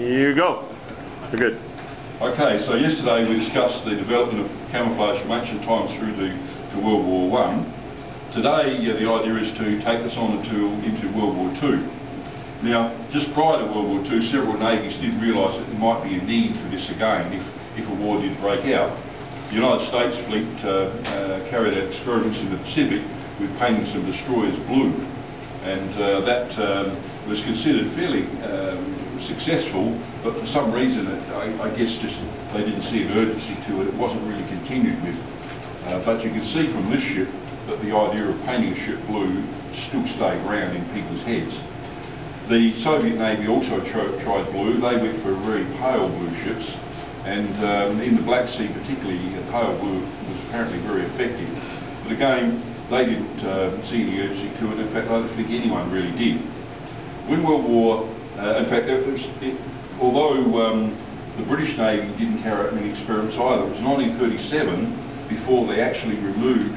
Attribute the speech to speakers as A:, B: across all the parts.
A: You go. We're good.
B: Okay, so yesterday we discussed the development of camouflage from ancient times through to World War I. Today the idea is to take this on into World War II. Now, just prior to World War II, several navies did realise that there might be a need for this again if a war did break out. The United States fleet carried out experiments in the Pacific with painting some destroyers blue, and that was considered fairly successful, but for some reason I guess just they didn't see an urgency to it. It wasn't really continued with. But you can see from this ship that the idea of painting a ship blue still stayed around in people's heads. The Soviet Navy also tried blue. They went for very pale blue ships, and in the Black Sea particularly, pale blue was apparently very effective. But again, they didn't see any urgency to it. In fact, I don't think anyone really did. When World War, in fact, although the British Navy didn't carry out many experiments either, it was 1937 before they actually removed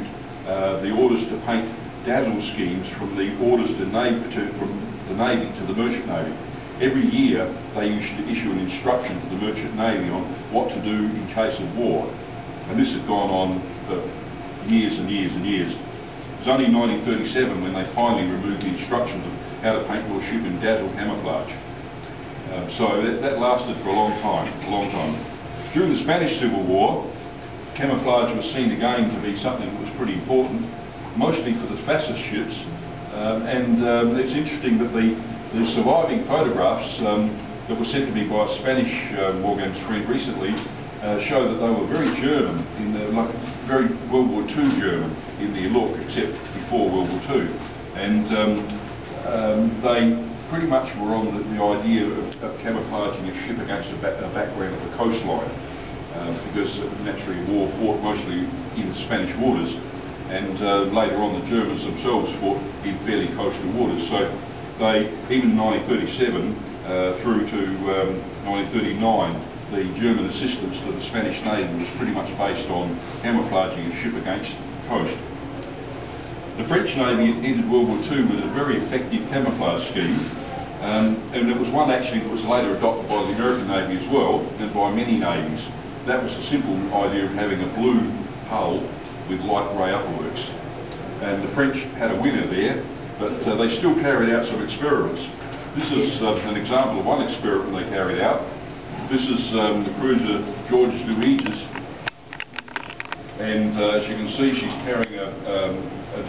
B: the orders to paint dazzle schemes from the orders from the Navy to the Merchant Navy. Every year they used to issue an instruction to the Merchant Navy on what to do in case of war. And this had gone on for years and years and years. It was only in 1937 when they finally removed the instructions of how to paint your ship in dazzle camouflage. So that lasted for a long time. During the Spanish Civil War, camouflage was seen again to be something that was pretty important, mostly for the fascist ships. It's interesting that the surviving photographs that were sent to me by a Spanish wargames friend recently show that they were very German, like very World War II German in their look, except before World War II. And they pretty much were on the idea of camouflaging a ship against a background of the coastline, because naturally war fought mostly in Spanish waters, and later on the Germans themselves fought in fairly coastal waters. So they, even in 1937 through to 1939, the German assistance to the Spanish Navy was pretty much based on camouflaging a ship against the coast. The French Navy entered World War II with a very effective camouflage scheme, and it was one actually that was later adopted by the American Navy as well, and by many navies. That was the simple idea of having a blue hull with light grey upperworks. And the French had a winner there, but they still carried out some experiments. This is an example of one experiment they carried out. This is the cruiser George Louises, and as you can see, she's carrying a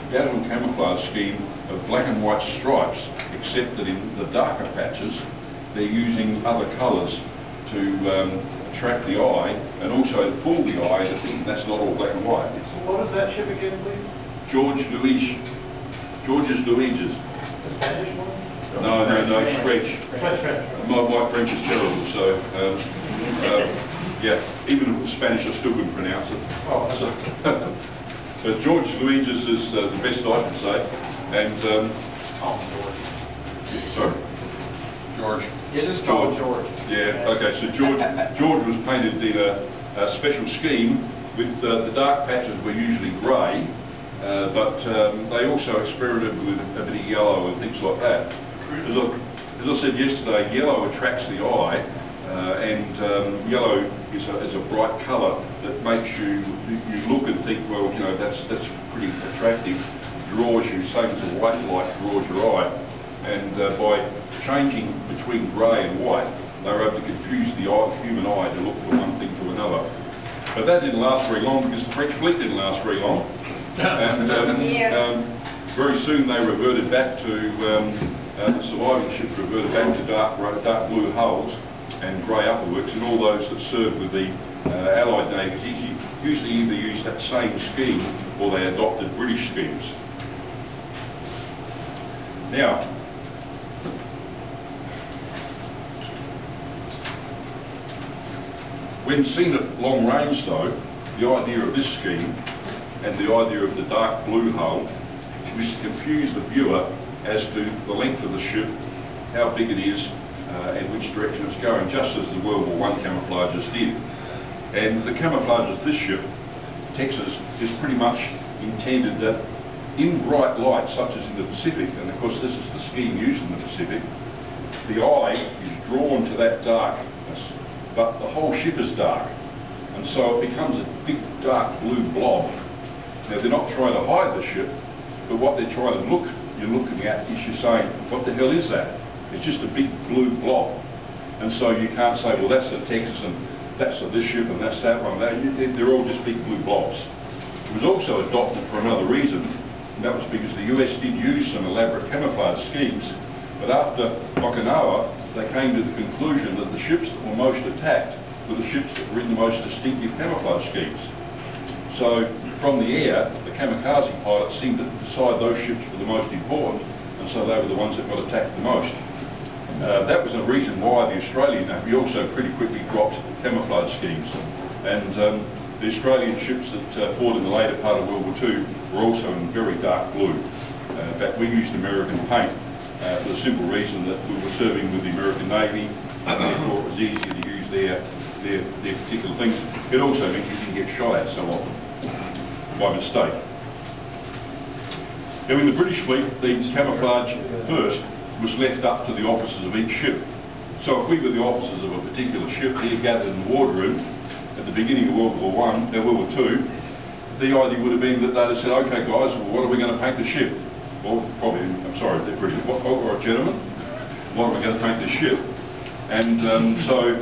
B: dazzle camouflage scheme of black and white stripes, except that in the darker patches they're using other colours to attract the eye and also fool the eye into thinking that's not all black and white.
C: So what is that ship again, please?
B: George's Louises.
C: The Spanish one?
B: No, French. My French is terrible, so yeah, even if it was Spanish I still couldn't pronounce it.
C: Oh,
B: So George Louises is the best I can say, and
C: George.
B: Sorry?
C: George. Yeah, just call him George.
B: Yeah, okay, so George was painted in a special scheme with the dark patches were usually grey, but they also experimented with a bit of yellow and things like that. As I said yesterday, yellow attracts the eye, and yellow is a bright colour that makes you look and think, well, you know, that's pretty attractive, draws you, same as a white light draws your eye. And by changing between grey and white, they were able to confuse the human eye to look from one thing to another. But that didn't last very long, because the French fleet didn't last very long. And very soon they reverted back to, the surviving ships reverted back to dark blue hulls and grey upperworks, and all those that served with the Allied navies usually either used that same scheme or they adopted British schemes. Now, when seen at long range though, the idea of this scheme and the idea of the dark blue hull was to confuse the viewer as to the length of the ship, how big it is, and which direction it's going, just as the World War I camouflages did. And the camouflage of this ship, Texas, is pretty much intended that in bright light, such as in the Pacific, and of course this is the scheme used in the Pacific, the eye is drawn to that darkness, but the whole ship is dark, and so it becomes a big dark blue blob. Now they're not trying to hide the ship, but what they're trying to you're looking at is you're saying, what the hell is that? It's just a big blue blob. And so you can't say, well, that's the Texas and that's this ship and that's that one. They're all just big blue blobs. It was also adopted for another reason, and that was because the US did use some elaborate camouflage schemes, but after Okinawa, they came to the conclusion that the ships that were most attacked were the ships that were in the most distinctive camouflage schemes. So from the air, the kamikaze pilots seemed to decide those ships were the most important, and so they were the ones that got attacked the most. That was a reason why the Australian Navy also pretty quickly dropped camouflage schemes, and the Australian ships that fought in the later part of World War II were also in very dark blue. In fact, we used American paint for the simple reason that we were serving with the American Navy, and therefore it was easier to use their particular things. It also meant you didn't get shot at so often by mistake. Now in the British fleet, the camouflage first was left up to the officers of each ship. So if we were the officers of a particular ship here gathered in the wardroom at the beginning of World War II, the idea would have been that they'd have said, okay guys, well, what are we going to paint the ship? Well, probably, I'm sorry if they're British, all right gentlemen, what are we going to paint the ship? And so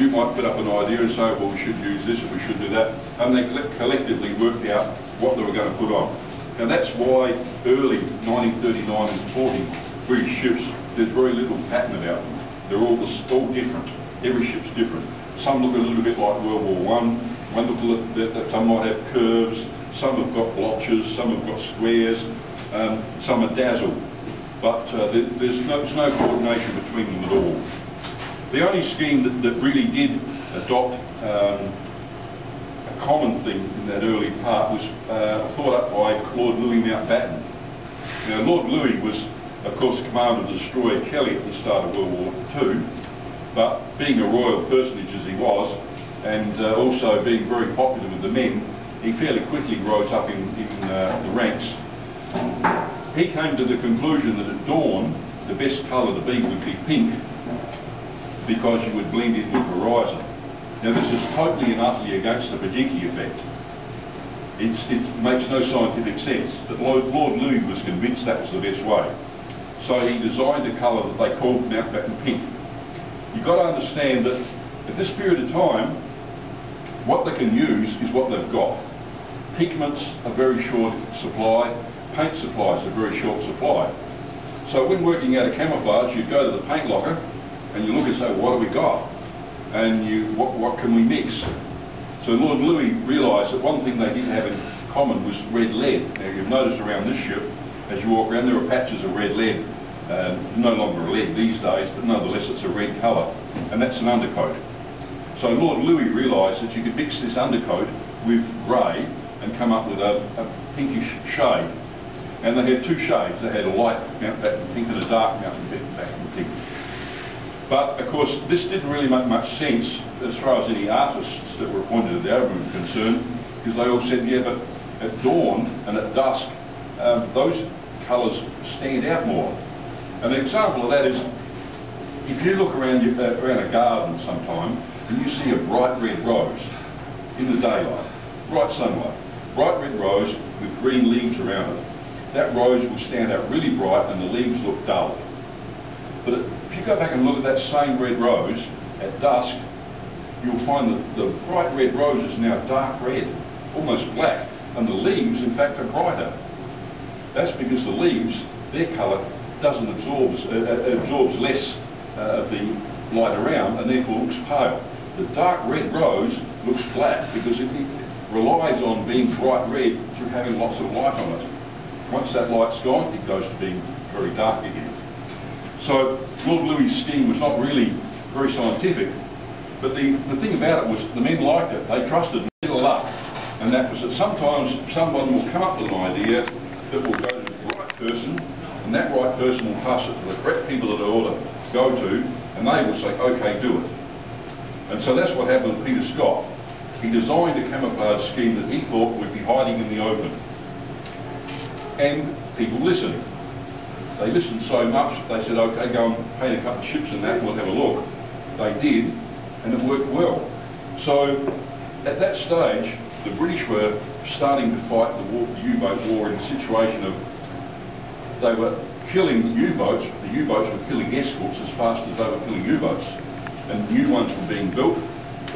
B: you might put up an idea and say, well, we should use this or we should do that, and they collectively worked out what they were going to put on. Now that's why early 1939 and 40 British ships, there's very little pattern about them. They're all different. Every ship's different. Some look a little bit like World War I. Some might have curves. Some have got blotches. Some have got squares. Some are dazzled. But there's no coordination between them at all. The only scheme that really did adopt a common thing in that early part was thought up by Lord Louis Mountbatten. Now, Lord Louis was, of course, commander of the destroyer Kelly at the start of World War II, but being a royal personage as he was, and also being very popular with the men, he fairly quickly rose up in the ranks. He came to the conclusion that at dawn, the best colour to be would be pink, because you would blend into the horizon. Now this is totally and utterly against the Bajiki effect. It makes no scientific sense, but Lord Louis was convinced that was the best way. So he designed a colour that they called Mountbatten pink. You've got to understand that at this period of time, what they can use is what they've got. Pigments are very short supply, paint supplies are very short supply. So when working out a camouflage, you go to the paint locker and you look and say, well, what have we got? And what can we mix? So Lord Louis realised that one thing they did have in common was red lead. Now you've noticed around this ship, as you walk around, there are patches of red lead. No longer lead these days, but nonetheless it's a red colour, and that's an undercoat. So Lord Louis realised that you could mix this undercoat with grey and come up with a pinkish shade. And they had two shades. They had a light Mountbatten pink and a dark Mountbatten pink. But of course this didn't really make much sense as far as any artists that were appointed at the Arab were concerned, because they all said, yeah, but at dawn and at dusk those colours stand out more. And the example of that is, if you look around a garden sometime and you see a bright red rose in the daylight, bright sunlight, bright red rose with green leaves around it, that rose will stand out really bright and the leaves look dull. But if you go back and look at that same red rose at dusk, you'll find that the bright red rose is now dark red, almost black, and the leaves in fact are brighter. That's because the leaves, their colour doesn't absorbs less of the light around and therefore looks pale. The dark red rose looks flat because it relies on being bright red through having lots of light on it. Once that light's gone, it goes to being very dark again. So Lord Louis' scheme was not really very scientific, but the thing about it was the men liked it. They trusted their luck, and that was that sometimes someone will come up with an idea that will go to the right person, and that right person will pass it to the correct people that it ought to go to, and they will say, okay, do it. And so that's what happened with Peter Scott. He designed a camouflage scheme that he thought would be hiding in the open. And people listened. they listened so much, they said, okay, go and paint a couple of ships in that and we'll have a look. They did, and it worked well. So, at that stage, the British were starting to fight the U-boat war in a situation of they were killing U-boats, but the U-boats were killing escorts as fast as they were killing U-boats. And new ones were being built,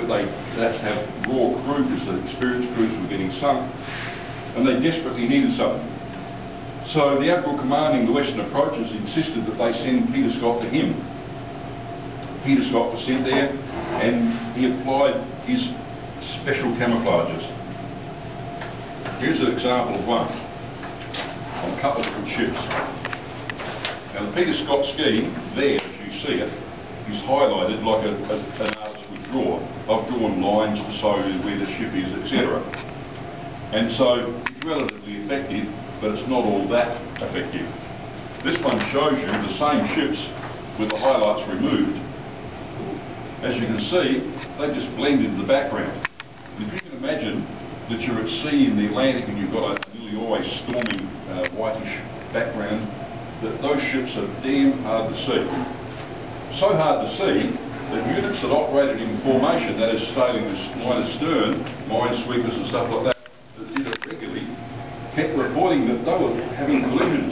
B: but they had to have raw crew because the experienced crews were getting sunk, and they desperately needed something. So the Admiral commanding the Western approaches insisted that they send Peter Scott to him. Peter Scott was sent there, and he applied his special camouflages. Here's an example of one on a couple of different ships. Now the Peter Scott scheme, there as you see it, is highlighted like an artist would draw. I've drawn lines to show where the ship is, etc. And so it's relatively effective, but it's not all that effective. This one shows you the same ships with the highlights removed. As you can see, they just blend into the background. And if you can imagine that you're at sea in the Atlantic and you've got a nearly always stormy whitish background, that those ships are damn hard to see. So hard to see that units that operated in formation, that is sailing this line astern, minesweepers and stuff like that, that did it regularly, kept reporting that they were having collisions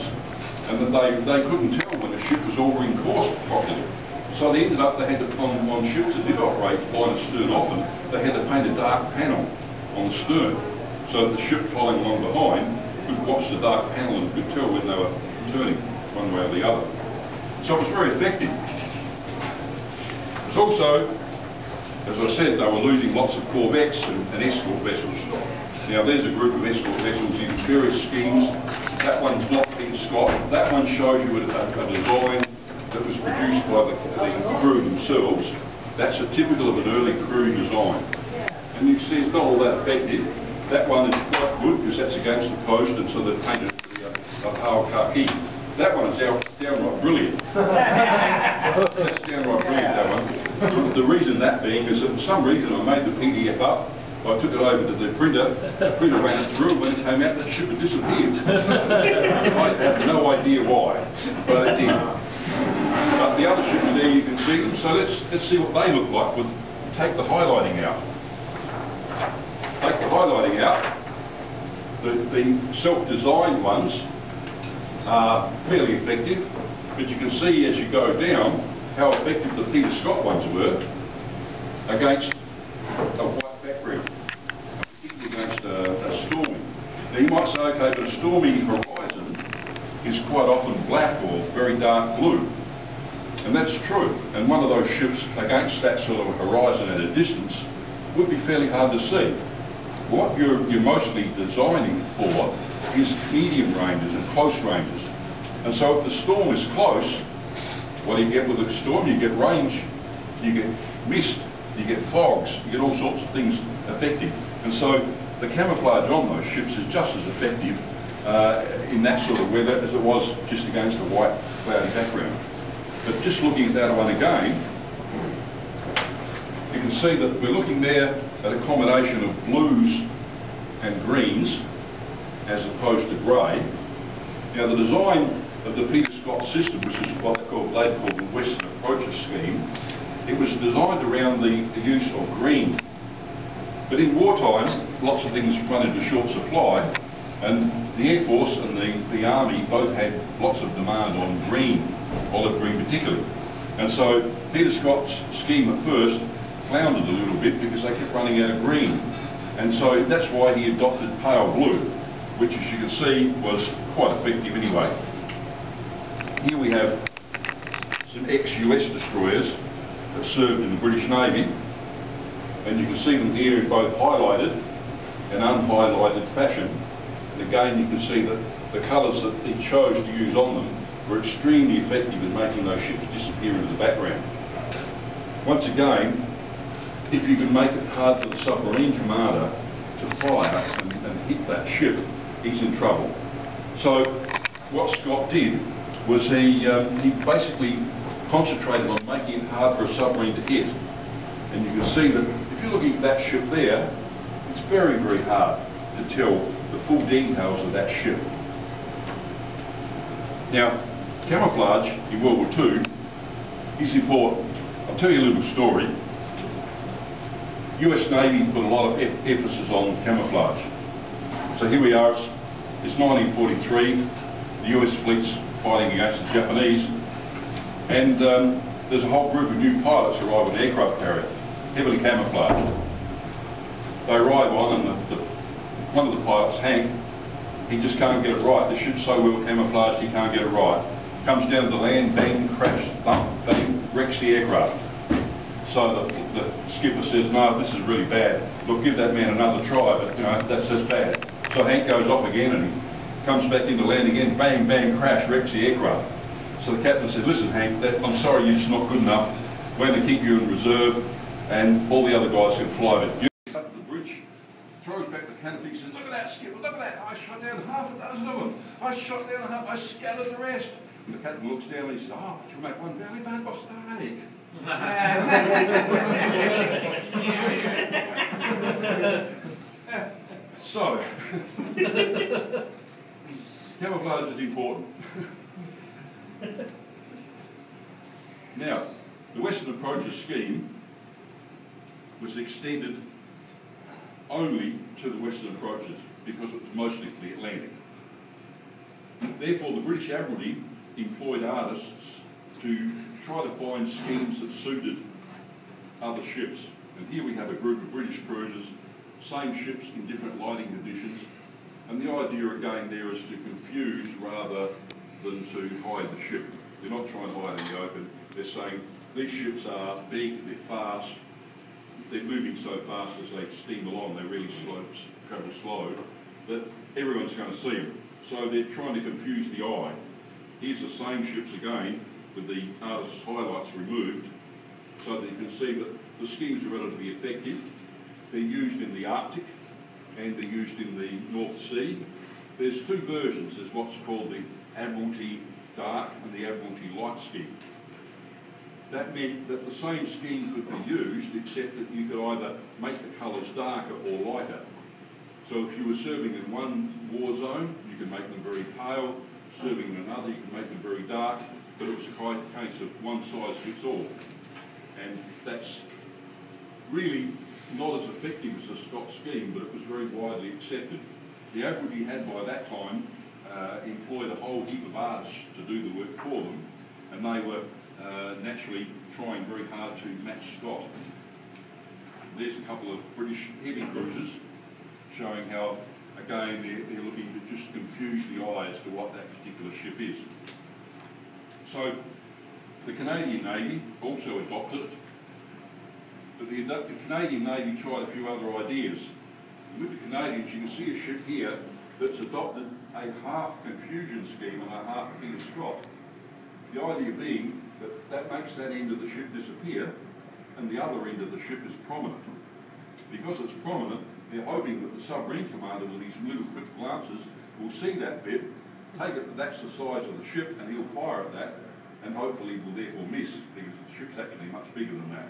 B: and that they couldn't tell when a ship was ordering course properly. So they ended up, they had to, on ships that did operate line astern often, they had to paint a dark panel on the stern so that the ship following along behind could watch the dark panel and could tell when they were turning one way or the other. So it was very effective. It was also, as I said, they were losing lots of corvettes and escort vessels. Now there's a group of escort vessels in various schemes. That one's not Peter Scott. That one shows you a design that was produced by the crew themselves. That's a typical of an early crew design. And you see it's not all that effective. That one is quite good because that's against the coast, and so they've painted a pale khaki. That one is downright brilliant. That's downright brilliant, that one. The reason that being is that for some reason I made the PDF up, I took it over to the printer ran it through, and when it came out the ship had disappeared. I have no idea why, but it did. But the other ships there you can see them, so let's see what they look like. We'll take the highlighting out. Take the highlighting out. The self-designed ones are fairly effective, but you can see as you go down how effective the Peter Scott ones were against a white background, particularly against a stormy. Now you might say, okay, but a stormy horizon is quite often black or very dark blue. And that's true. And one of those ships against that sort of horizon at a distance would be fairly hard to see. What you're mostly designing for is medium ranges and close ranges. And so if the storm is close, what do you get with a storm? You get range, you get mist, you get fogs, you get all sorts of things effective. And so the camouflage on those ships is just as effective in that sort of weather as it was just against a white cloudy background. But just looking at that one again, you can see that we're looking there at a combination of blues and greens as opposed to grey. Now the design of the Peter Scott system, which is what they'd call the Western Approaches scheme, it was designed around the use of green. But in wartime, lots of things run into short supply, and the Air Force and the Army both had lots of demand on green, olive green particularly. And so Peter Scott's scheme at first floundered a little bit because they kept running out of green. And so that's why he adopted pale blue, which as you can see was quite effective anyway. Here we have some ex-US destroyers that served in the British Navy, and you can see them here in both highlighted and unhighlighted fashion. And again you can see that the colours that he chose to use on them were extremely effective in making those ships disappear into the background. Once again, if you can make it hard for the submarine commander to fire and hit that ship, he's in trouble. So what Scott did was he basically concentrated on making it hard for a submarine to hit. And you can see that if you're looking at that ship there, it's very, very hard to tell the full details of that ship. Now, camouflage in World War II is important. I'll tell you a little story. US Navy put a lot of emphasis on camouflage. So here we are, it's 1943, the US fleet's fighting against the Japanese, and there's a whole group of new pilots arrive on an aircraft carrier, heavily camouflaged. They arrive on, and one of the pilots, Hank, he just can't get it right. The ship's so well camouflaged, he can't get it right. Comes down to the land, bang, crash, thump, bang, wrecks the aircraft. So the skipper says, no, this is really bad. Look, give that man another try, but you know, that's bad. So Hank goes off again and he comes back into land again, bang, bang, crash, wrecks the aircraft. So the captain said, listen Hank, I'm sorry, you're just not good enough. We're going to keep you in reserve and all the other guys can fly, but you up the bridge, throws back the canopy, says, look at that skipper, look at that, I shot down half a dozen of them. I shot down half, I scattered the rest. And the captain looks down and he says, oh, but you'll make one very bad mistake. So, camouflage is important. Now, the Western Approaches scheme was extended only to the Western Approaches because it was mostly for the Atlantic. Therefore, the British Admiralty employed artists to try to find schemes that suited other ships. And here we have a group of British cruisers, same ships in different lighting conditions, and the idea again there is to confuse rather than to hide the ship. They're not trying to hide in the open. They're saying these ships are big, they're fast, they're moving so fast as they steam along, they really travel slow, that everyone's going to see them. So they're trying to confuse the eye. Here's the same ships again, with the artist's highlights removed, so that you can see that the schemes are relatively effective. They're used in the Arctic and they're used in the North Sea. There's two versions. There's what's called the Admiralty Dark and the Admiralty Light scheme. That meant that the same scheme could be used, except that you could either make the colours darker or lighter. So if you were serving in one war zone, you could make them very pale. Serving in another, you could make them very dark. But it was a case of one size fits all. And that's really not as effective as the Scott scheme, but it was very widely accepted. The Admiralty had by that time employed a whole heap of artists to do the work for them, and they were naturally trying very hard to match Scott. There's a couple of British heavy cruisers showing how, again, they're looking to just confuse the eye as to what that particular ship is. So the Canadian Navy also adopted it, but the Canadian Navy tried a few other ideas. With the Canadians, you can see a ship here that's adopted a half confusion scheme and a half Peter Scott. The idea being that makes that end of the ship disappear and the other end of the ship is prominent. Because it's prominent, they're hoping that the submarine commander with his little quick glances will see that bit, take it that that's the size of the ship, and he'll fire at that, and hopefully will therefore miss, because the ship's actually much bigger than that.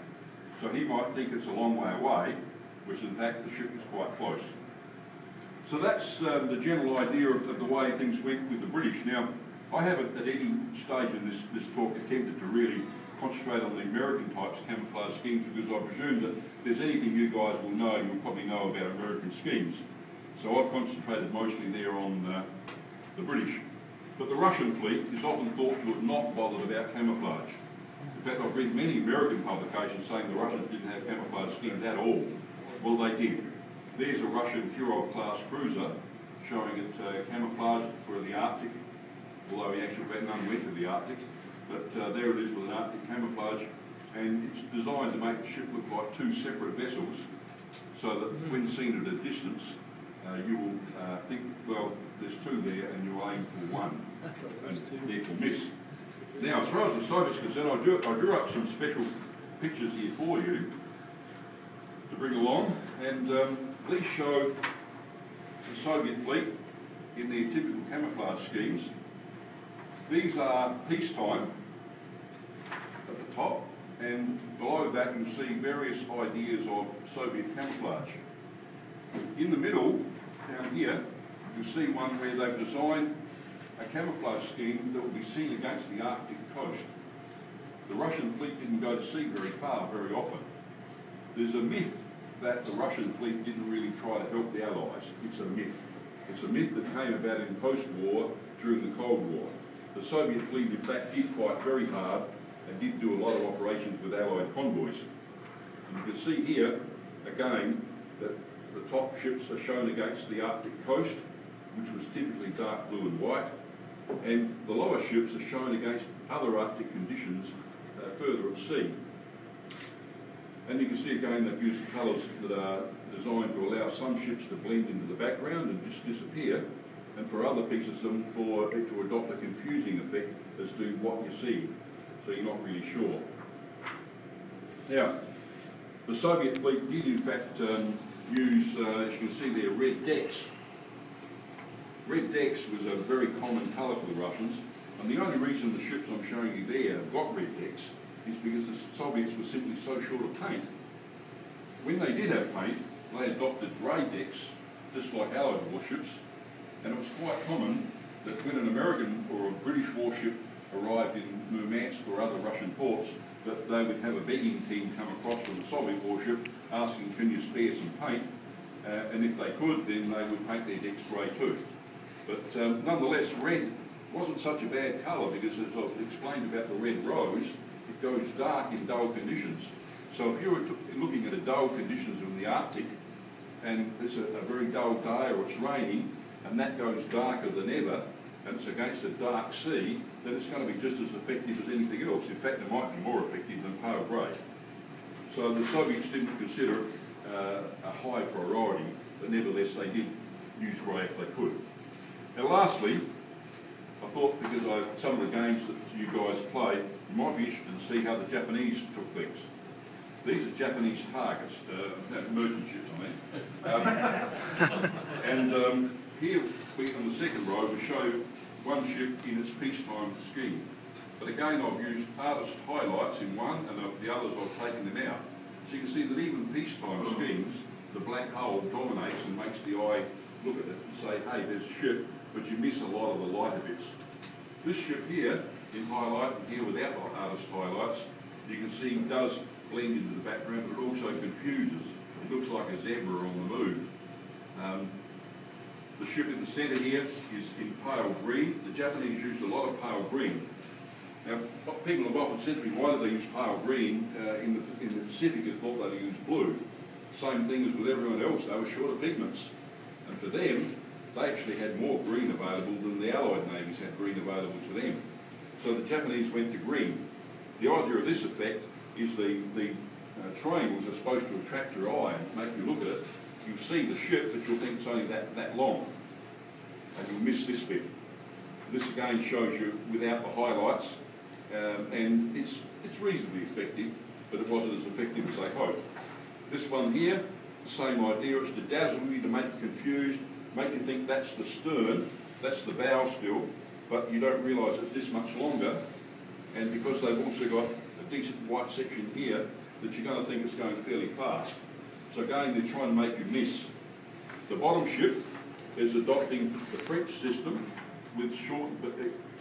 B: So he might think it's a long way away, which in fact the ship is quite close. So that's the general idea of the way things went with the British. Now, I haven't at any stage in this talk attempted to really concentrate on the American types of camouflage schemes, because I presume that if there's anything you guys will know, you'll probably know about American schemes. So I've concentrated mostly there on the British. But the Russian fleet is often thought to have not bothered about camouflage. In fact, I've read many American publications saying the Russians didn't have camouflage schemes at all. Well, they did. There's a Russian Kirov-class cruiser showing it camouflaged for the Arctic, although in actual fact none went to the Arctic. But there it is with an Arctic camouflage, and it's designed to make the ship look like two separate vessels, so that when seen at a distance, you will think, well, there's two there, and you'll aim for one, and therefore miss. Now, as far as the Soviets are concerned, I drew up some special pictures here for you to bring along, and these show the Soviet fleet in their typical camouflage schemes. These are peacetime at the top, and below that you'll see various ideas of Soviet camouflage. In the middle, down here, you'll see one where they've designed a camouflage scheme that would be seen against the Arctic coast. The Russian fleet didn't go to sea very far, very often. There's a myth that the Russian fleet didn't really try to help the Allies. It's a myth. It's a myth that came about in post-war during the Cold War. The Soviet fleet, in fact, did fight very hard and did do a lot of operations with Allied convoys. And you can see here, again, that the top ships are shown against the Arctic coast, which was typically dark blue and white, and the lower ships are shown against other Arctic conditions further at sea. And you can see again they've used colours that are designed to allow some ships to blend into the background and just disappear, and for other pieces of them to adopt a confusing effect as to what you see, so you're not really sure. Now, the Soviet fleet did in fact use, as you can see there, red decks. Red decks was a very common colour for the Russians, and the only reason the ships I'm showing you there have got red decks is because the Soviets were simply so short of paint. When they did have paint, they adopted grey decks, just like Allied warships, and it was quite common that when an American or a British warship arrived in Murmansk or other Russian ports, that they would have a begging team come across from the Soviet warship asking, can you spare some paint? And if they could, then they would paint their decks grey too. But nonetheless, red wasn't such a bad colour because, as I've explained about the red rose, it goes dark in dull conditions. So if you're looking at a dull conditions in the Arctic and it's a very dull day or it's raining and that goes darker than ever and it's against a dark sea, then it's going to be just as effective as anything else. In fact, it might be more effective than pale grey. So the Soviets didn't consider it a high priority, but nevertheless they did use grey if they could. Now lastly, I thought because some of the games that you guys play, you might be interested to see how the Japanese took things. These are Japanese targets, merchant ships I mean. And here on the second row we show one ship in its peacetime scheme. But again I've used artist highlights in one and the others I've taken them out. So you can see that even peacetime schemes, the black hull dominates and makes the eye look at it and say, hey, there's a ship, but you miss a lot of the lighter bits. This ship here, in highlight, and here without the artist highlights, you can see does blend into the background, but it also confuses. It looks like a zebra on the move. The ship in the centre here is in pale green. The Japanese used a lot of pale green. Now, people have often said to me, why do they use pale green? In the Pacific, they thought they'd use blue. Same thing as with everyone else, they were short of pigments. And for them, they actually had more green available than the Allied navies had green available to them. So the Japanese went to green. The idea of this effect is the triangles are supposed to attract your eye and make you look at it. You'll see the ship, but you'll think it's only that long. And you'll miss this bit. This again shows you without the highlights, and it's reasonably effective, but it wasn't as effective as they hoped. This one here, the same idea, it's to dazzle you, to make you confused, make you think that's the stern, that's the bow still, but you don't realise it's this much longer, and because they've also got a decent white section here, that you're going to think it's going fairly fast. So again, they're trying to make you miss. The bottom ship is adopting the French system with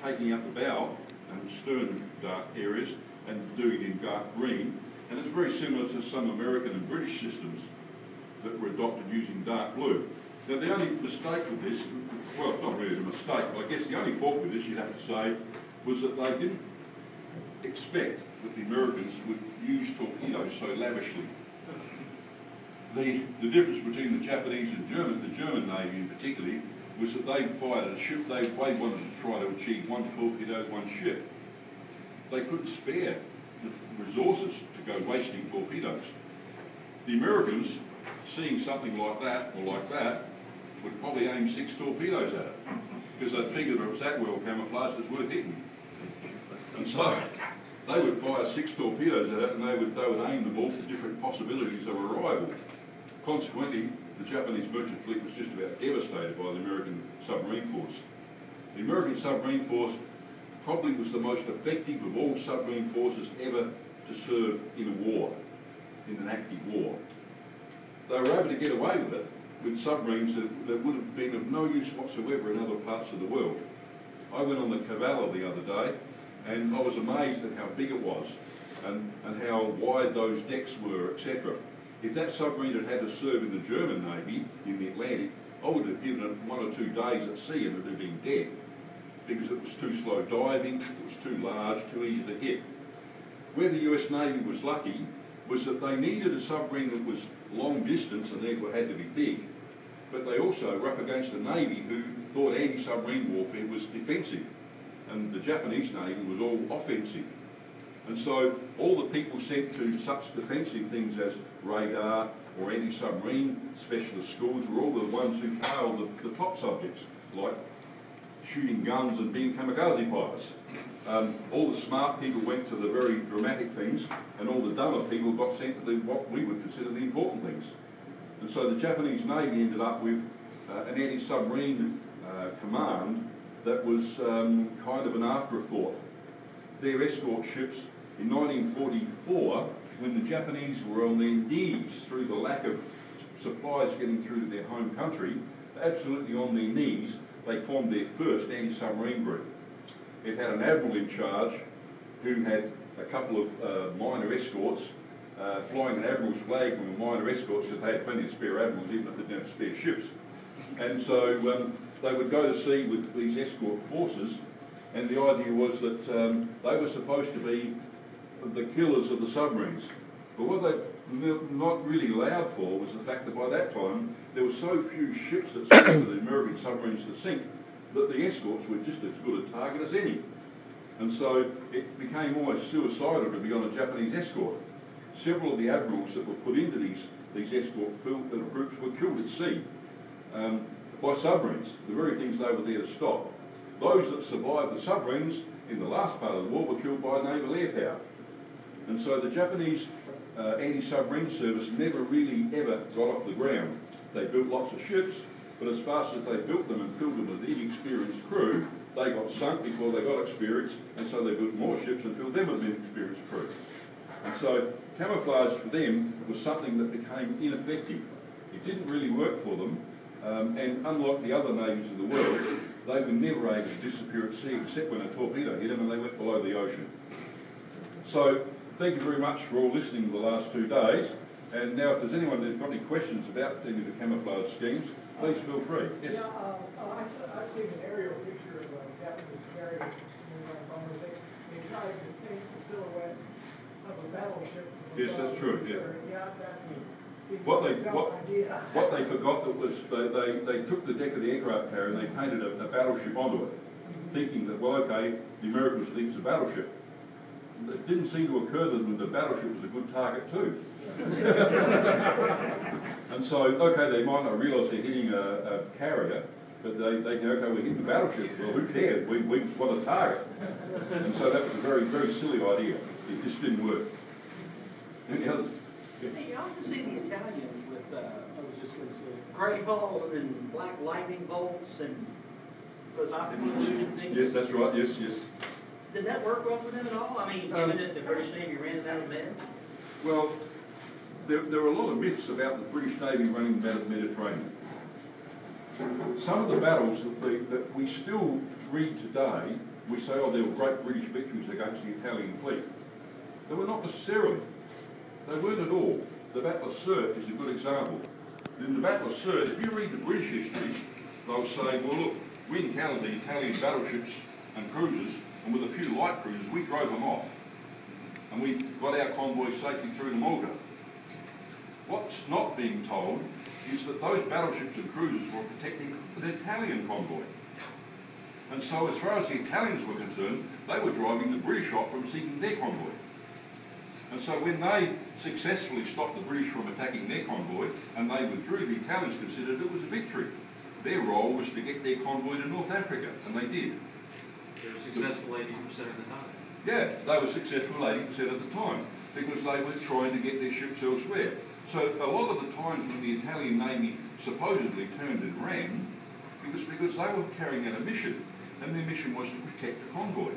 B: taking out the bow and stern dark areas and doing it in dark green, and it's very similar to some American and British systems that were adopted using dark blue. Now the only mistake with this, well it's not really a mistake, but I guess the only fault with this you'd have to say was that they didn't expect that the Americans would use torpedoes so lavishly. The difference between the Japanese and the German Navy in particular, was that they fired a ship, they wanted to try to achieve one torpedo, one ship. They couldn't spare the resources to go wasting torpedoes. The Americans, seeing something like that or like that, would probably aim 6 torpedoes at it, because they figured it was that well camouflaged it's worth hitting. And so they would fire 6 torpedoes at it, and they would aim them all for different possibilities of arrival. Consequently, the Japanese merchant fleet was just about devastated by the American submarine force. The American submarine force probably was the most effective of all submarine forces ever to serve in a war, in an active war. They were able to get away with it with submarines that would have been of no use whatsoever in other parts of the world. I went on the Cavalla the other day, and I was amazed at how big it was, and how wide those decks were, etc. If that submarine had had to serve in the German Navy in the Atlantic, I would have given it 1 or 2 days at sea and it would have been dead, because it was too slow diving, it was too large, too easy to hit. Where the US Navy was lucky was that they needed a submarine that was long distance and therefore had to be big, but they also were up against a Navy who thought anti-submarine warfare was defensive, and the Japanese Navy was all offensive. And so all the people sent to such defensive things as radar or anti-submarine specialist schools were all the ones who failed the top subjects, like shooting guns and being kamikaze pilots. All the smart people went to the very dramatic things, and all the dumber people got sent to what we would consider the important things. And so the Japanese Navy ended up with an anti-submarine command that was kind of an afterthought. Their escort ships in 1944, when the Japanese were on their knees through the lack of supplies getting through to their home country, absolutely on their knees, they formed their first anti-submarine group. It had an admiral in charge who had a couple of minor escorts, flying an admiral's flag from a minor escort, so they had plenty of spare admirals even if they didn't have spare ships. And so they would go to sea with these escort forces, and the idea was that they were supposed to be the killers of the submarines. But what they were not really allowed for was the fact that by that time there were so few ships that sank for the American submarines to sink that the escorts were just as good a target as any. And so it became almost suicidal to be on a Japanese escort. Several of the admirals that were put into these escort groups were killed at sea by submarines, the very things they were there to stop. Those that survived the submarines in the last part of the war were killed by naval air power. And so the Japanese anti-submarine service never really ever got off the ground. They built lots of ships, but as fast as they built them and filled them with inexperienced crew, they got sunk before they got experience, and so they built more ships and filled them with inexperienced crew. And so camouflage for them was something that became ineffective. It didn't really work for them, and unlike the other navies of the world, they were never able to disappear at sea except when a torpedo hit them and they went below the ocean. So thank you very much for all listening the last 2 days. And now if there's anyone who's got any questions about any of the camouflage schemes, please feel free. Yes?
D: Yeah, I've seen an aerial picture of a Japanese carrier in my phone. They tried to paint the silhouette of a battleship.
B: Yes, that's true, yeah.
D: Yeah, that seems
B: What
D: like a idea.
B: they forgot that was they took the deck of the aircraft carrier and they painted a battleship onto it, thinking that, well, okay, the Americans think it's a battleship. It didn't seem to occur to them that the battleship was a good target too. And so, okay, they might not realise they're hitting a carrier, but they think, okay, we're hitting the battleship. Well, who cares? We just want a target. And so that was a very, very silly idea. It just didn't work. Any others?
E: Hey, I often see the Italians with, I was just going to say, gray balls and then black lightning bolts and those optical illusion things.
B: Yes, that's right. Yes, yes.
E: Did that work well for them at all? I mean, given that the British Navy ran out of men?
B: Well, there are a lot of myths about the British Navy running the Mediterranean. Some of the battles that we still read today, we say, oh, there were great British victories against the Italian fleet. They were not necessarily. They weren't at all. The Battle of Sirte is a good example. In the Battle of Sirte, if you read the British histories, they'll say, well, look, we encountered the Italian battleships and cruisers, and with a few light cruisers, we drove them off. And we got our convoy safely through to Malta. What's not being told is that those battleships and cruisers were protecting an Italian convoy. And so as far as the Italians were concerned, they were driving the British off from sinking their convoy. And so when they successfully stopped the British from attacking their convoy and they withdrew, the Italians considered it was a victory. Their role was to get their convoy to North Africa, and they did.
F: They were successful 80% of the time.
B: Yeah, they were successful 80% of the time because they were trying to get their ships elsewhere. So a lot of the times when the Italian Navy supposedly turned and ran, it was because they were carrying out a mission, and their mission was to protect the convoy.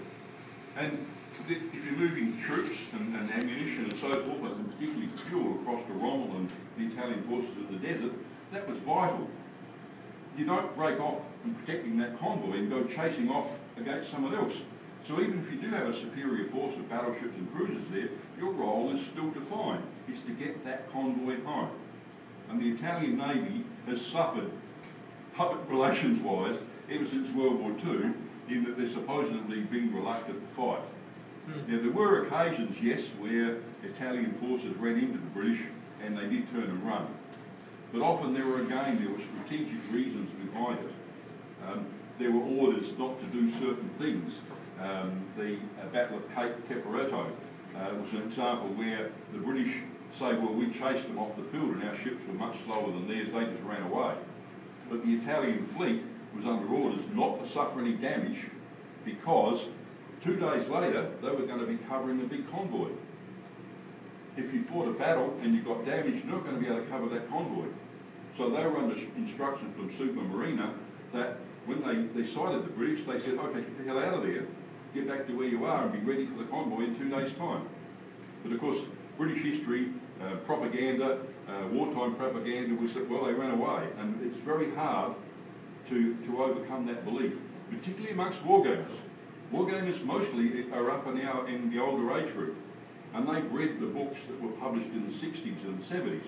B: And if you're moving troops and ammunition and so forth, and particularly fuel across the Rommel and the Italian forces of the desert, that was vital. you don't break off from protecting that convoy and go chasing off against someone else. So even if you do have a superior force of battleships and cruisers there, your role is still defined, is to get that convoy home. And the Italian Navy has suffered, public relations-wise, ever since World War II, in that they're supposedly been reluctant to fight. Now, there were occasions, yes, where Italian forces ran into the British and they did turn and run. But often there were strategic reasons behind it. There were orders not to do certain things. The Battle of Cape Caporetto was an example where the British say, well, we chased them off the field and our ships were much slower than theirs, they just ran away. But the Italian fleet was under orders not to suffer any damage because 2 days later they were going to be covering a big convoy. If you fought a battle and you got damaged, you're not going to be able to cover that convoy. So they were under instruction from Supermarina that when they sighted the British, they said, okay, get the hell out of there, get back to where you are and be ready for the convoy in 2 days' time. But of course, British history, propaganda, wartime propaganda was that, well, they ran away. And it's very hard to overcome that belief, particularly amongst wargamers. Wargamers mostly are up now in the older age group. And they've read the books that were published in the 60s and the 70s.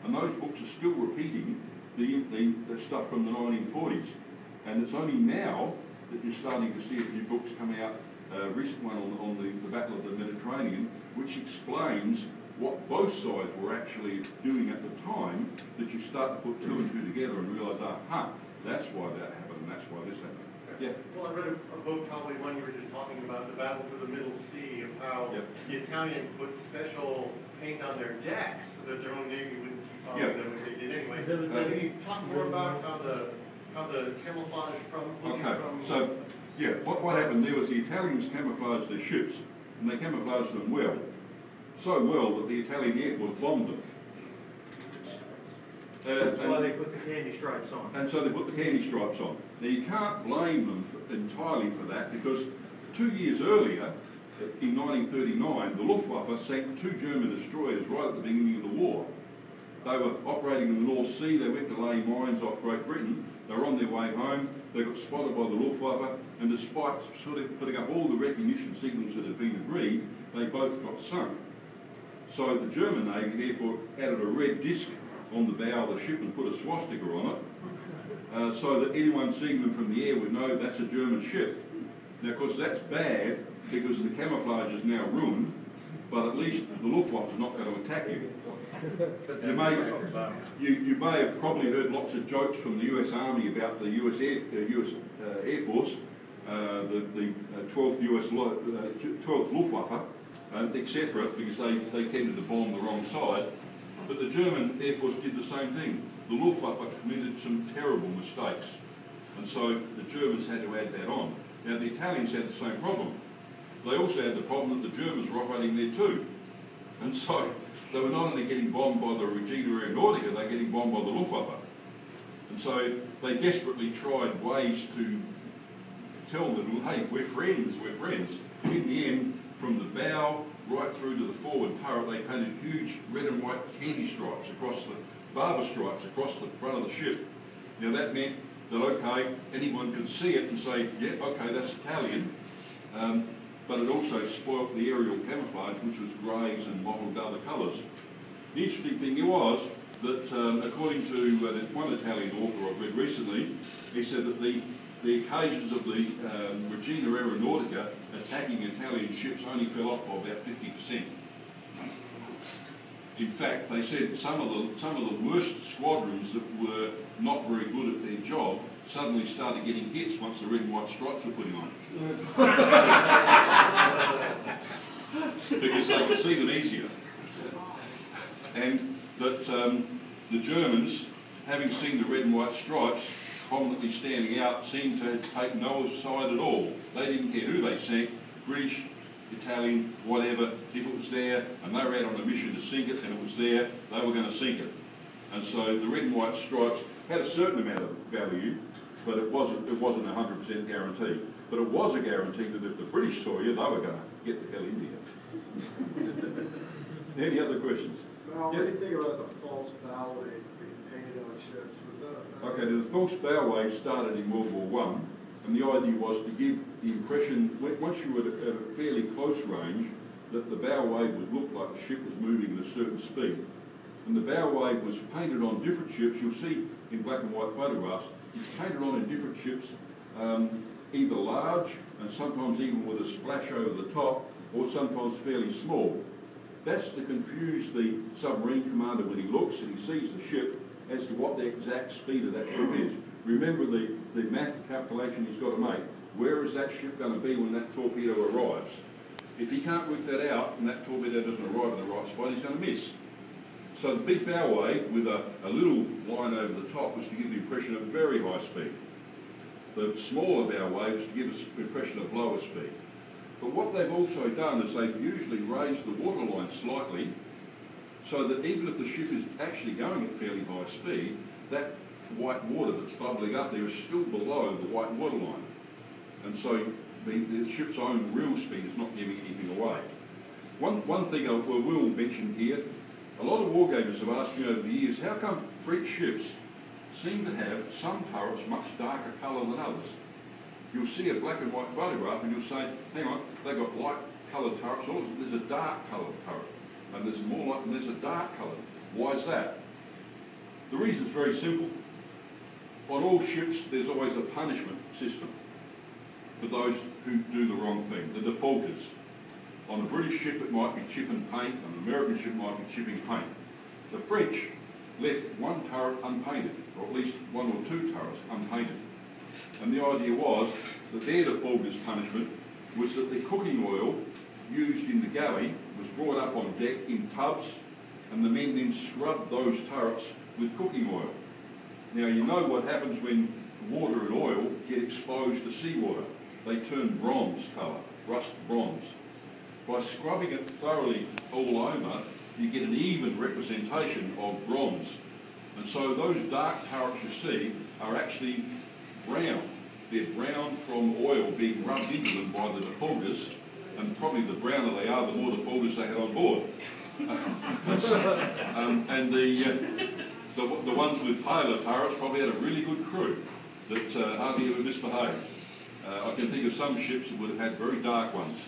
B: And those books are still repeating the stuff from the 1940s. And it's only now that you're starting to see a few books coming out, a recent one on the Battle of the Mediterranean, which explains what both sides were actually doing at the time, that you start to put 2 and 2 together and realise, aha, that's why that happened and that's why this happened. Yeah.
G: Well, I read a book probably when you were just talking about the battle for the Middle Sea, of how the Italians put special paint on their decks so that their own navy wouldn't keep following them as they did anyway. Can you talk more about how the camouflage from
B: So yeah, what happened there was the Italians camouflaged their ships, and they camouflaged them well. So well that the Italian Air Force bombed them.
E: That's why they put the candy stripes on.
B: And so they put the candy stripes on. Now you can't blame them entirely for that, because 2 years earlier, in 1939, the Luftwaffe sank 2 German destroyers right at the beginning of the war. They were operating in the North Sea, they went to lay mines off Great Britain, they were on their way home, they got spotted by the Luftwaffe, and despite sort of putting up all the recognition signals that had been agreed, they both got sunk. So the German Navy therefore added a red disc on the bow of the ship and put a swastika on it, so that anyone seeing them from the air would know that's a German ship. Now, of course, that's bad because the camouflage is now ruined, but at least the Luftwaffe is not going to attack you. You may have probably heard lots of jokes from the US Army about the US Air Force, the 12th Luftwaffe, etc., because they tended to bomb the wrong side. But the German Air Force did the same thing. The Luftwaffe committed some terrible mistakes, and so the Germans had to add that on. Now the Italians had the same problem. They also had the problem that the Germans were operating there too. And so they were not only getting bombed by the Regina Aeronautica, they were getting bombed by the Luftwaffe. And so they desperately tried ways to tell them, hey, we're friends, we're friends. In the end, from the bow right through to the forward turret, they painted huge red and white candy stripes across the barber stripes across the front of the ship. Now that meant that, okay, anyone could see it and say, yeah, okay, that's Italian. But it also spoilt the aerial camouflage, which was greys and mottled other colours. The interesting thing was that, according to one Italian author I've read recently, he said that the occasions of the Regina Aeronautica attacking Italian ships only fell off by about 50%. In fact, they said some of the worst squadrons that were not very good at their job suddenly started getting hits once the red and white stripes were putting on. Because they could see them easier. And that the Germans, having seen the red and white stripes prominently standing out, seemed to take no side at all. They didn't care who they sank, British, Italian, whatever. If it was there and they were out on a mission to sink it and it was there, they were going to sink it. And so the red and white stripes had a certain amount of value, but it wasn't 100% guarantee. But it was a guarantee that if the British saw you, they were going to get the hell in here. Any other questions?
H: Well, what do you think about the false bow painted on ships. Was that a fact?
B: Okay, the false bow wave started in World War I, and the idea was to give the impression, once you were at a fairly close range, that the bow wave would look like the ship was moving at a certain speed. And the bow wave was painted on different ships. You'll see in black and white photographs, it's painted on in different ships, either large and sometimes even with a splash over the top, or sometimes fairly small. That's to confuse the submarine commander when he looks and he sees the ship as to what the exact speed of that ship is. Remember the math calculation he's got to make. Where is that ship going to be when that torpedo arrives? If he can't work that out and that torpedo doesn't arrive in the right spot, he's going to miss. So the big bow wave with a little line over the top was to give the impression of very high speed. The smaller bow wave was to give us the impression of lower speed. But what they've also done is they've usually raised the waterline slightly so that even if the ship is actually going at fairly high speed, that white water that's bubbling up there is still below the white waterline. And so the ship's own real speed is not giving anything away. One thing I will mention here, a lot of wargamers have asked me over the years, how come French ships seem to have some turrets much darker colour than others? You'll see a black and white photograph and you'll say, hang on, they've got light coloured turrets, there's a dark coloured turret, and there's more light and there's a dark coloured. Why is that? The reason is very simple. On all ships, there's always a punishment system for those who do the wrong thing, the defaulters. On a British ship, it might be chip and paint, on an American ship, it might be chipping paint. The French left one turret unpainted, or at least one or two turrets unpainted. And the idea was that their defaulters' punishment was that the cooking oil used in the galley was brought up on deck in tubs, and the men then scrubbed those turrets with cooking oil. Now, you know what happens when water and oil get exposed to seawater. They turn bronze colour, rust bronze. By scrubbing it thoroughly all over, you get an even representation of bronze. And so those dark turrets you see are actually brown. They're brown from oil being rubbed into them by the defaulters, and probably the browner they are, the more defaulters they had on board. And the ones with paler turrets probably had a really good crew that hardly ever misbehaved. I can think of some ships that would have had very dark ones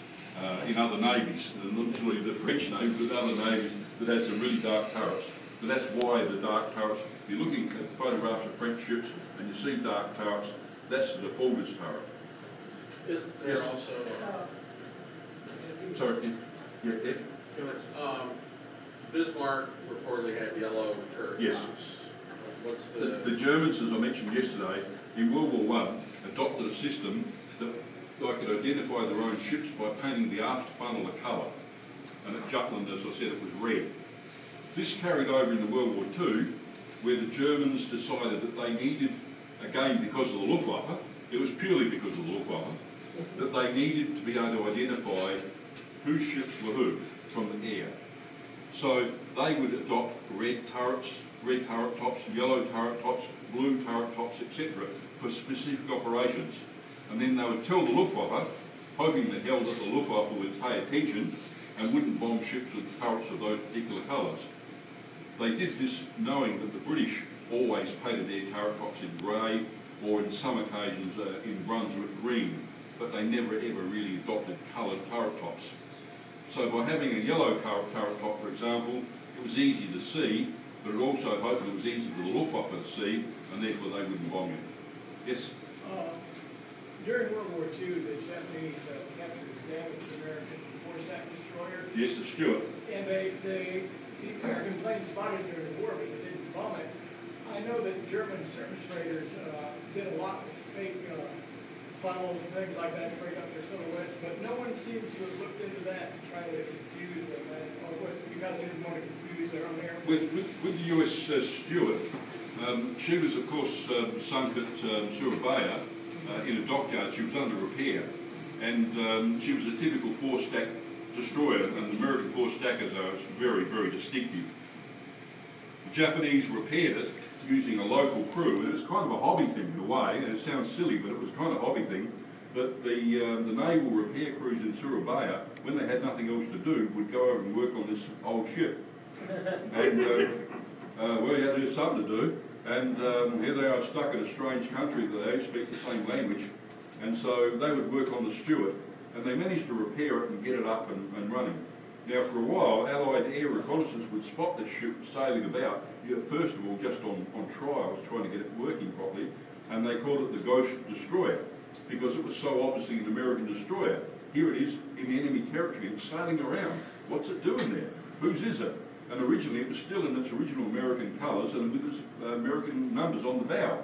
B: in other navies, not necessarily the French Navy, but other navies that had some really dark turrets. But that's why the dark turrets, if you're looking at photographs of French ships and you see dark turrets, that's the defaulter's turret.
C: Isn't there also,
B: Sorry, yeah, Ed?
C: Bismarck reportedly had yellow turret
B: Yes.
C: tops. What's
B: The Germans, as I mentioned yesterday, in World War I, adopted a system that they could identify their own ships by painting the aft funnel a colour. And at Jutland, as I said, it was red. This carried over into World War II, where the Germans decided that they needed, again because of the Luftwaffe, it was purely because of the Luftwaffe, that they needed to be able to identify whose ships were who from the air. So they would adopt red turret tops, yellow turret tops, blue turret tops, etc. for specific operations. And then they would tell the Luftwaffe, hoping to hell that the Luftwaffe would pay attention and wouldn't bomb ships with turrets of those particular colours. They did this knowing that the British always painted their turret tops in grey, or in some occasions in Brunswick green, but they never ever really adopted coloured turret tops. So by having a yellow turret top, for example, it was easy to see, but it also hoped it was easy for the Luftwaffe to see, and therefore they wouldn't bomb you. Yes?
D: During World War II, the Japanese captured a damaged American four-stack destroyer.
B: Yes, the Stuart.
D: And the American plane spotted during the war, but they didn't bomb it. I know that German surface raiders did a lot with fake funnels and things like that to break up their silhouettes, but no one seems to have looked into that and tried to confuse them. Or was it because they didn't want to confuse their own air force?
B: With the USS Stuart, she was of course sunk at Surabaya in a dockyard. She was under repair, and she was a typical four-stack destroyer, and the American four-stackers are very, very distinctive. The Japanese repaired it using a local crew, and it was kind of a hobby thing in a way, and it sounds silly, but it was kind of a hobby thing, that the naval repair crews in Surabaya, when they had nothing else to do, would go over and work on this old ship. And Well, you had to do something to do, and here they are stuck in a strange country that they speak the same language, and so they would work on the Stuart, and they managed to repair it and get it up and running. Now, for a while, Allied air reconnaissance would spot this ship sailing about, first of all, just on trials, trying to get it working properly, and they called it the Ghost Destroyer, because it was so obviously an American destroyer. Here it is in the enemy territory, it's sailing around. What's it doing there? Whose is it? And originally it was still in its original American colours and with its American numbers on the bow.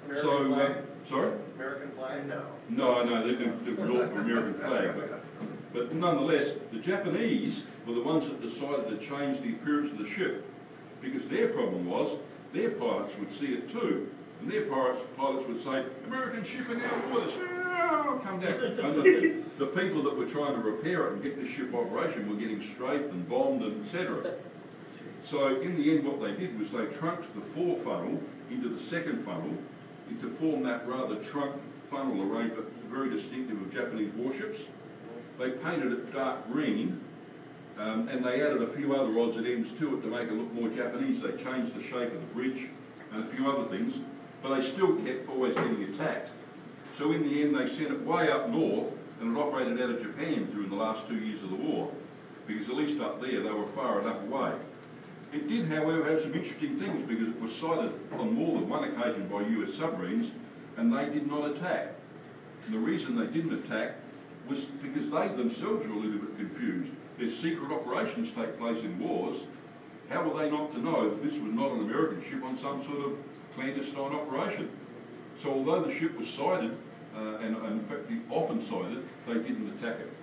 G: American flag?
B: Sorry?
G: American flag? No.
B: No, they didn't develop an American flag. But nonetheless, the Japanese were the ones that decided to change the appearance of the ship, because their problem was their pilots would see it too, and their pilots would say, American ship in our waters, come down. And the people that were trying to repair it and get the ship operation were getting strafed and bombed and etc. So in the end what they did was they trunked the fore funnel into the second funnel to form that rather trunked funnel arrangement, very distinctive of Japanese warships. They painted it dark green, and they added a few other odds and ends to it to make it look more Japanese. They changed the shape of the bridge and a few other things, but they still kept always getting attacked. So in the end they sent it way up north, and it operated out of Japan during the last 2 years of the war, because at least up there they were far enough away. It did, however, have some interesting things, because it was sighted on more than one occasion by US submarines, and they did not attack. And the reason they didn't attack was because they themselves were a little bit confused. Their secret operations take place in wars. How were they not to know that this was not an American ship on some sort of clandestine operation? So although the ship was sighted, and in fact often sighted, they didn't attack it.